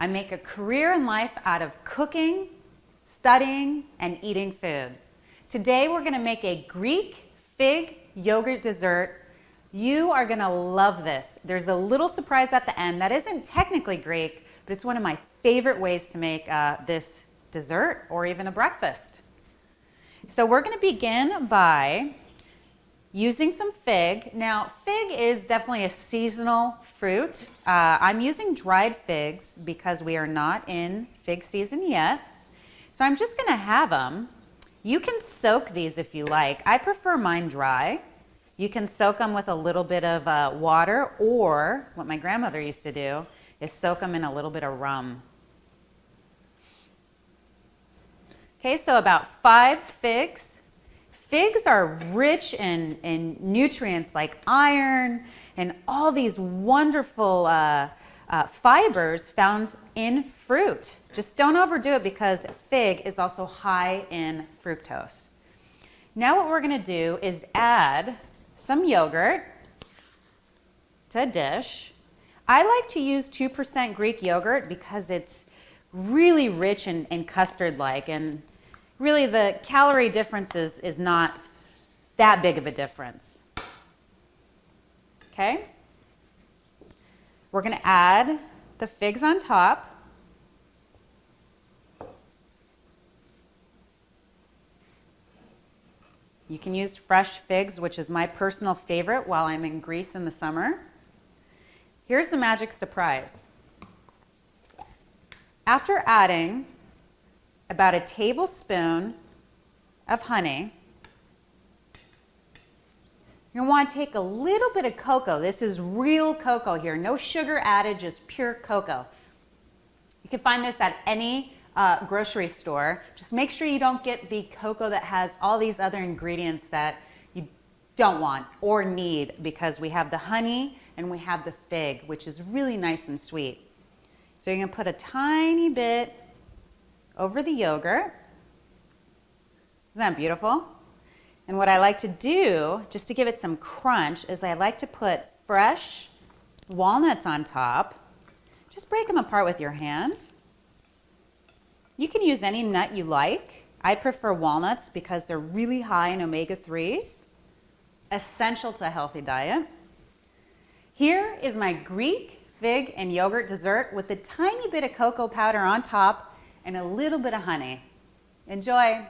I make a career in life out of cooking, studying, and eating food. Today we're going to make a Greek fig yogurt dessert. You are going to love this. There's a little surprise at the end that isn't technically Greek, but it's one of my favorite ways to make this dessert or even a breakfast. So we're going to begin by using some fig. Now, fig is definitely a seasonal fruit. I'm using dried figs because we are not in fig season yet. So I'm just going to have them. You can soak these if you like. I prefer mine dry. You can soak them with a little bit of water, or what my grandmother used to do is soak them in a little bit of rum. Okay, so about 5 figs. Figs are rich in nutrients like iron and all these wonderful fibers found in fruit. Just don't overdo it because fig is also high in fructose. Now what we're going to do is add some yogurt to a dish. I like to use 2% Greek yogurt because it's really rich and custard-like, and really the calorie difference is not that big of a difference. Okay? We're going to add the figs on top. You can use fresh figs, which is my personal favorite while I'm in Greece in the summer. Here's the magic surprise. After adding about a tablespoon of honey, you're going to want to take a little bit of cocoa. This is real cocoa here. No sugar added, just pure cocoa. You can find this at any grocery store. Just make sure you don't get the cocoa that has all these other ingredients that you don't want or need, because we have the honey and we have the fig, which is really nice and sweet. So you're going to put a tiny bit over the yogurt. Isn't that beautiful? And what I like to do, just to give it some crunch, is I like to put fresh walnuts on top. Just break them apart with your hand. You can use any nut you like. I prefer walnuts because they're really high in omega-3s, essential to a healthy diet. Here is my Greek fig and yogurt dessert with a tiny bit of cocoa powder on top and a little bit of honey. Enjoy!